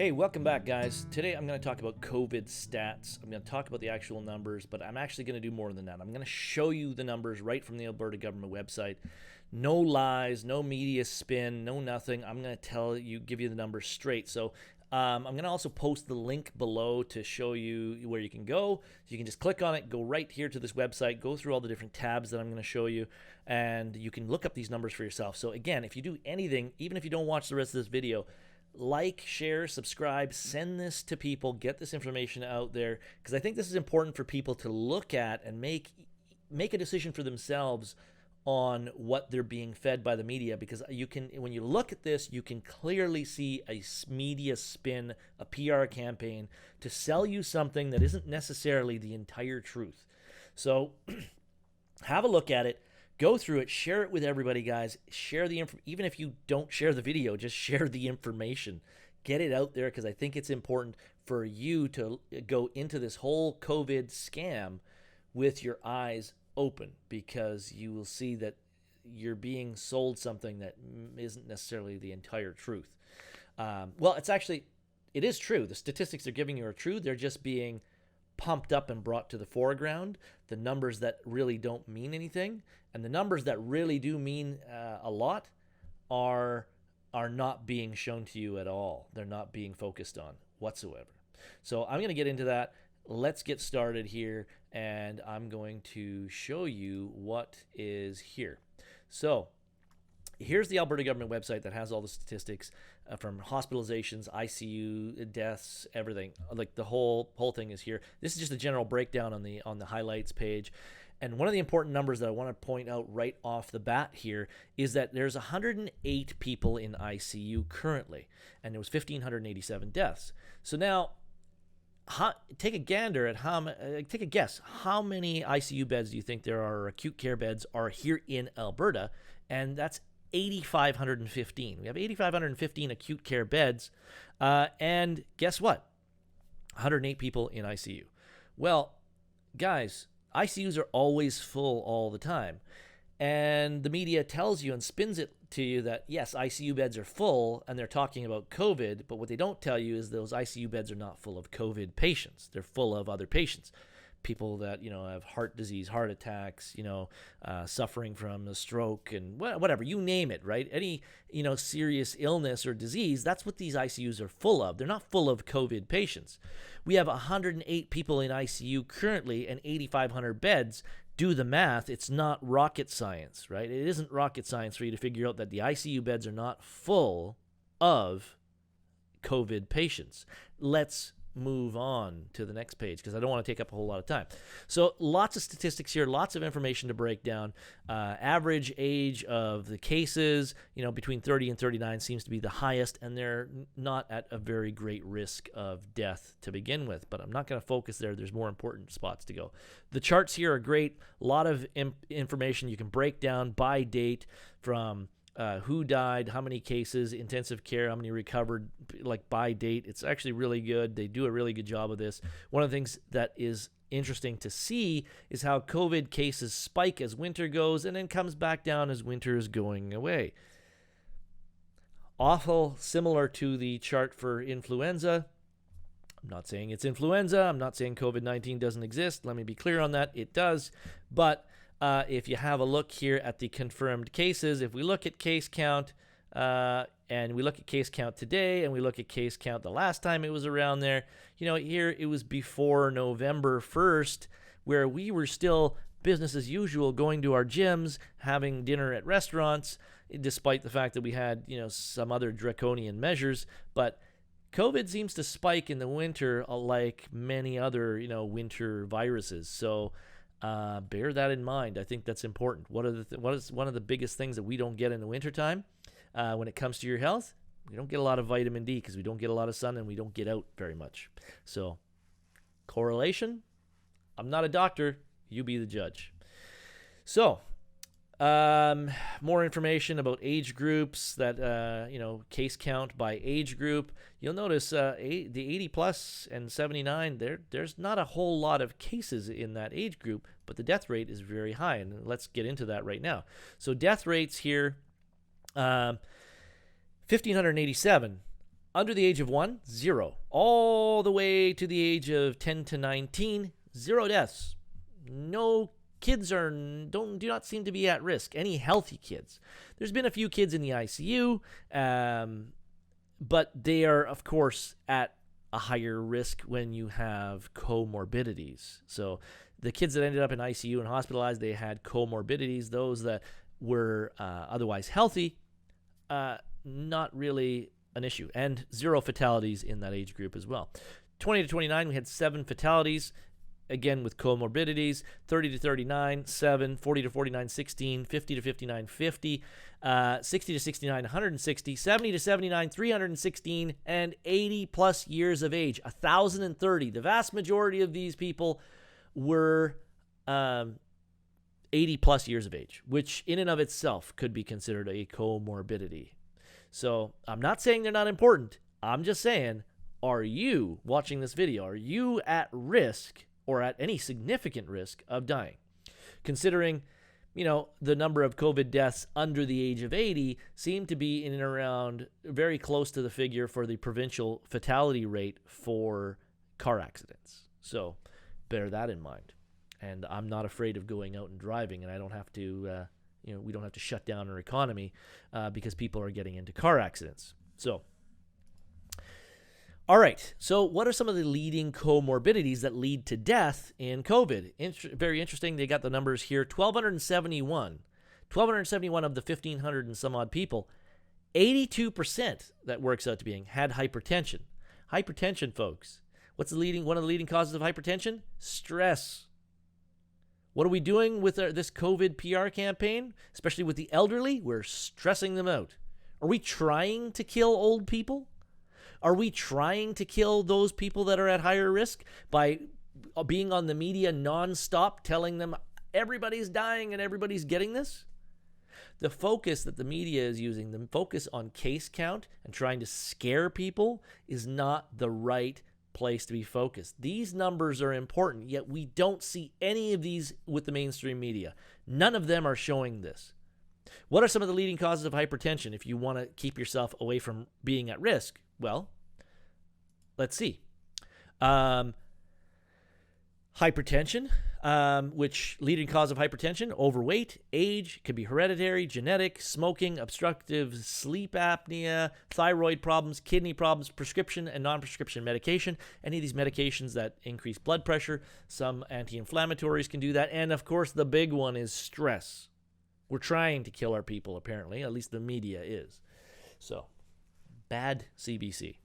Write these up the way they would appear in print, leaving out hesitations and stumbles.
Hey, welcome back, guys. Today I'm going to talk about COVID stats. I'm going to talk about the actual numbers, but I'm actually going to do more than that. I'm going to show you the numbers right from the Alberta government website. No lies, no media spin, no nothing. I'm going to give you the numbers straight. So I'm going to also post the link below to show you where you can go. So you can just click on it, go right here to this website, go through all the different tabs that I'm going to show you, and you can look up these numbers for yourself. So again, if you do anything, even if you don't watch the rest of this video, like, share, subscribe, send this to people, get this information out there, because I think this is important for people to look at and make a decision for themselves on what they're being fed by the media, because you can, when you look at this, you can clearly see a media spin, a PR campaign to sell you something that isn't necessarily the entire truth. So have a look at it. Go through it, share it with everybody, guys. Share the info. Even if you don't share the video, just share the information. Get it out there, because I think it's important for you to go into this whole COVID scam with your eyes open, because you will see that you're being sold something that isn't necessarily the entire truth. Well, it is true. The statistics they're giving you are true. They're just being pumped up and brought to the foreground. The numbers that really don't mean anything, and the numbers that really do mean a lot are not being shown to you at all. They're not being focused on whatsoever. So I'm going to get into that. Let's get started here, and I'm going to show you what is here. So here's the Alberta government website that has all the statistics from hospitalizations, ICU, deaths, everything. Like the whole thing is here. This is just a general breakdown on the highlights page. And one of the important numbers that I want to point out right off the bat here is that there's 108 people in ICU currently, and there was 1,587 deaths. So now, take a guess. How many ICU beds do you think there are, or acute care beds are here in Alberta? And that's 8,515. We have 8,515 acute care beds, and guess what? 108 people in ICU. Well, guys, ICUs are always full all the time, and the media tells you and spins it to you that yes, ICU beds are full, and they're talking about COVID, but what they don't tell you is those ICU beds are not full of COVID patients. They're full of other patients. People that, have heart disease, heart attacks, suffering from a stroke and whatever, you name it, right? Any, serious illness or disease, that's what these ICUs are full of. They're not full of COVID patients. We have 108 people in ICU currently and 8,500 beds. Do the math. It's not rocket science, right? It isn't rocket science for you to figure out that the ICU beds are not full of COVID patients. Let's move on to the next page, because I don't want to take up a whole lot of time. So lots of statistics here, lots of information to break down. Average age of the cases, between 30 and 39 seems to be the highest, and they're not at a very great risk of death to begin with, but I'm not going to focus there. There's more important spots to go. The charts here are great. A lot of information you can break down by date, from who died, how many cases, intensive care, how many recovered, like by date. It's actually really good. They do a really good job of this. One of the things that is interesting to see is how COVID cases spike as winter goes and then comes back down as winter is going away. Awful similar to the chart for influenza. I'm not saying it's influenza. I'm not saying COVID-19 doesn't exist. Let me be clear on that. It does. But if you have a look here at the confirmed cases, if we look at case count, and we look at case count today, and we look at case count the last time it was around there, here it was before November 1st, where we were still business as usual, going to our gyms, having dinner at restaurants, despite the fact that we had, some other draconian measures. But COVID seems to spike in the winter, like many other, winter viruses. So bear that in mind. I think that's important. What is one of the biggest things that we don't get in the wintertime when it comes to your health? We don't get a lot of vitamin D, because we don't get a lot of sun and we don't get out very much. So correlation, I'm not a doctor. You be the judge. So more information about age groups, that case count by age group. You'll notice the 80 plus and 79, there's not a whole lot of cases in that age group, but the death rate is very high, and let's get into that right now. So death rates here, 1,587 Under the age of 1, 0. All the way to the age of 10 to 19, 0 deaths. No kids do not seem to be at risk. Any healthy kids. There's been a few kids in the ICU, but they are, of course, at a higher risk when you have comorbidities. So the kids that ended up in ICU and hospitalized, they had comorbidities. Those that were otherwise healthy, not really an issue. And 0 fatalities in that age group as well. 20 to 29, we had 7 fatalities, again with comorbidities. 30 to 39, 7. 40 to 49, 16. 50 to 59, 50. 60 to 69, 160. 70 to 79, 316. And 80 plus years of age, 1,030. The vast majority of these people were 80 plus years of age, which in and of itself could be considered a comorbidity. So I'm not saying they're not important. I'm just saying, are you watching this video? Are you at risk or at any significant risk of dying? Considering, the number of COVID deaths under the age of 80 seem to be in and around very close to the figure for the provincial fatality rate for car accidents. So bear that in mind. And I'm not afraid of going out and driving, and I don't have to, we don't have to shut down our economy because people are getting into car accidents. So, all right. So what are some of the leading comorbidities that lead to death in COVID? Very interesting. They got the numbers here. 1,271 of the 1,500 and some odd people, 82% that works out to being had hypertension. Hypertension, folks. What's one of the leading causes of hypertension? Stress. What are we doing with this COVID PR campaign, especially with the elderly? We're stressing them out. Are we trying to kill old people? Are we trying to kill those people that are at higher risk by being on the media nonstop telling them everybody's dying and everybody's getting this? The focus that the media is using, the focus on case count and trying to scare people, is not the right place to be focused. These numbers are important, yet we don't see any of these with the mainstream media. None of them are showing this. What are some of the leading causes of hypertension if you want to keep yourself away from being at risk? Well, let's see. Hypertension, which leading cause of hypertension, overweight, age, could be hereditary, genetic, smoking, obstructive sleep apnea, thyroid problems, kidney problems, prescription and non-prescription medication, any of these medications that increase blood pressure. Some anti-inflammatories can do that. And of course, the big one is stress. We're trying to kill our people, apparently, at least the media is. So, bad CBC.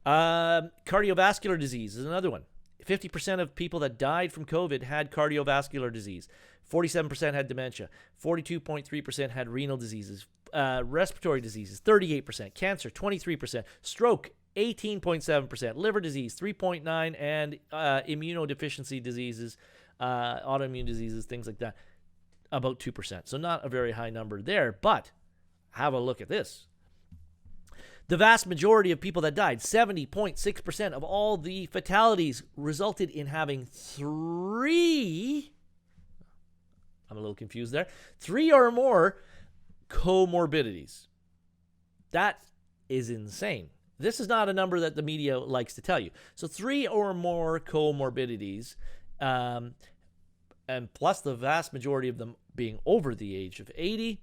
Cardiovascular disease is another one. 50% of people that died from COVID had cardiovascular disease. 47% had dementia. 42.3% had renal diseases. Respiratory diseases, 38%. Cancer, 23%. Stroke, 18.7%. Liver disease, 3.9%. And immunodeficiency diseases, autoimmune diseases, things like that, about 2%. So not a very high number there. But have a look at this. The vast majority of people that died, 70.6% of all the fatalities, resulted in having 3 or more comorbidities. That is insane. This is not a number that the media likes to tell you. So 3 or more comorbidities, and plus the vast majority of them being over the age of 80.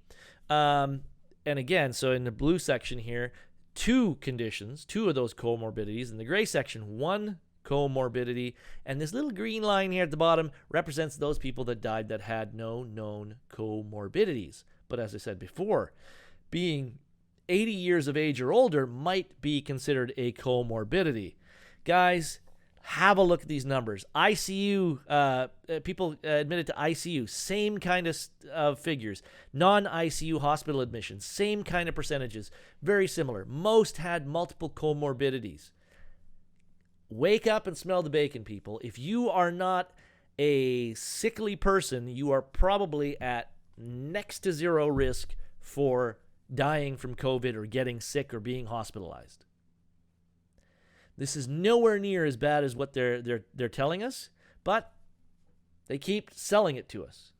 And again, so in the blue section here, 2 conditions, 2 of those comorbidities. In the gray section, 1 comorbidity. And this little green line here at the bottom represents those people that died that had no known comorbidities. But as I said before, being 80 years of age or older might be considered a comorbidity. Guys, have a look at these numbers. ICU, people admitted to ICU, same kind of figures. Non-ICU hospital admissions, same kind of percentages. Very similar. Most had multiple comorbidities. Wake up and smell the bacon, people. If you are not a sickly person, you are probably at next to 0 risk for dying from COVID or getting sick or being hospitalized. This is nowhere near as bad as what they're telling us, but they keep selling it to us.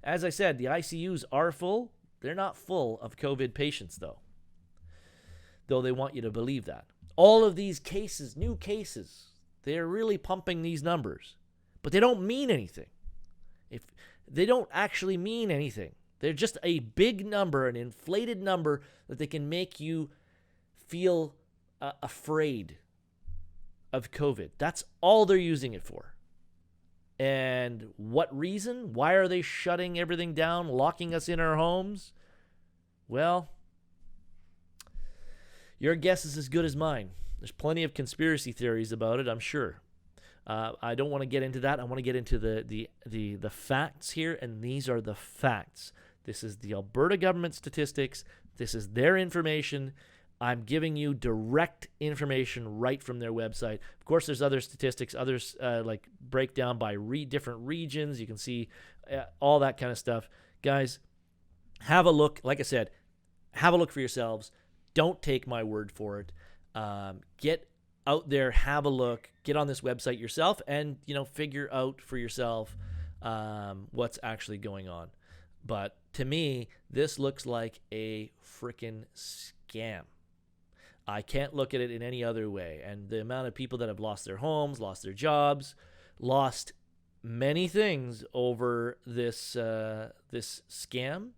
As I said, the ICUs are full. They're not full of COVID patients, though. though they want you to believe that. All of these cases, new cases, they're really pumping these numbers, but they don't mean anything. If they don't actually mean anything, they're just a big number, an inflated number that they can make you feel afraid of COVID. That's all they're using it for. And what reason? Why are they shutting everything down, locking us in our homes? Well, your guess is as good as mine. There's plenty of conspiracy theories about it, I'm sure. I don't want to get into that. I want to get into the facts here, and these are the facts. This is the Alberta government statistics. This is their information. I'm giving you direct information right from their website. Of course, there's other statistics, others like breakdown by different regions. You can see all that kind of stuff. Guys, have a look. Like I said, have a look for yourselves. Don't take my word for it. Get out there, have a look, get on this website yourself, and figure out for yourself what's actually going on. But to me, this looks like a freaking scam. I can't look at it in any other way. And the amount of people that have lost their homes, lost their jobs, lost many things over this this scam.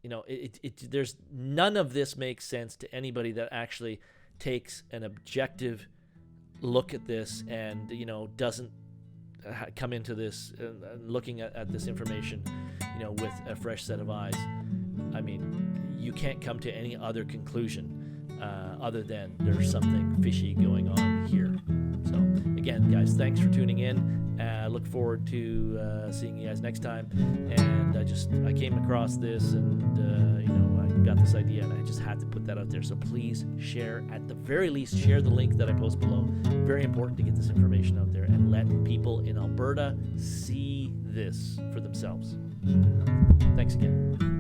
There's none of this makes sense to anybody that actually takes an objective look at this and doesn't come into this looking at this information with a fresh set of eyes. I mean, you can't come to any other conclusion other than there's something fishy going on here. So again, guys, thanks for tuning in. Look forward to seeing you guys next time. And I came across this, and I got this idea, and I just had to put that out there. So please share, at the very least, share the link that I post below. Very important to get this information out there and let people in Alberta see this for themselves. Thanks again.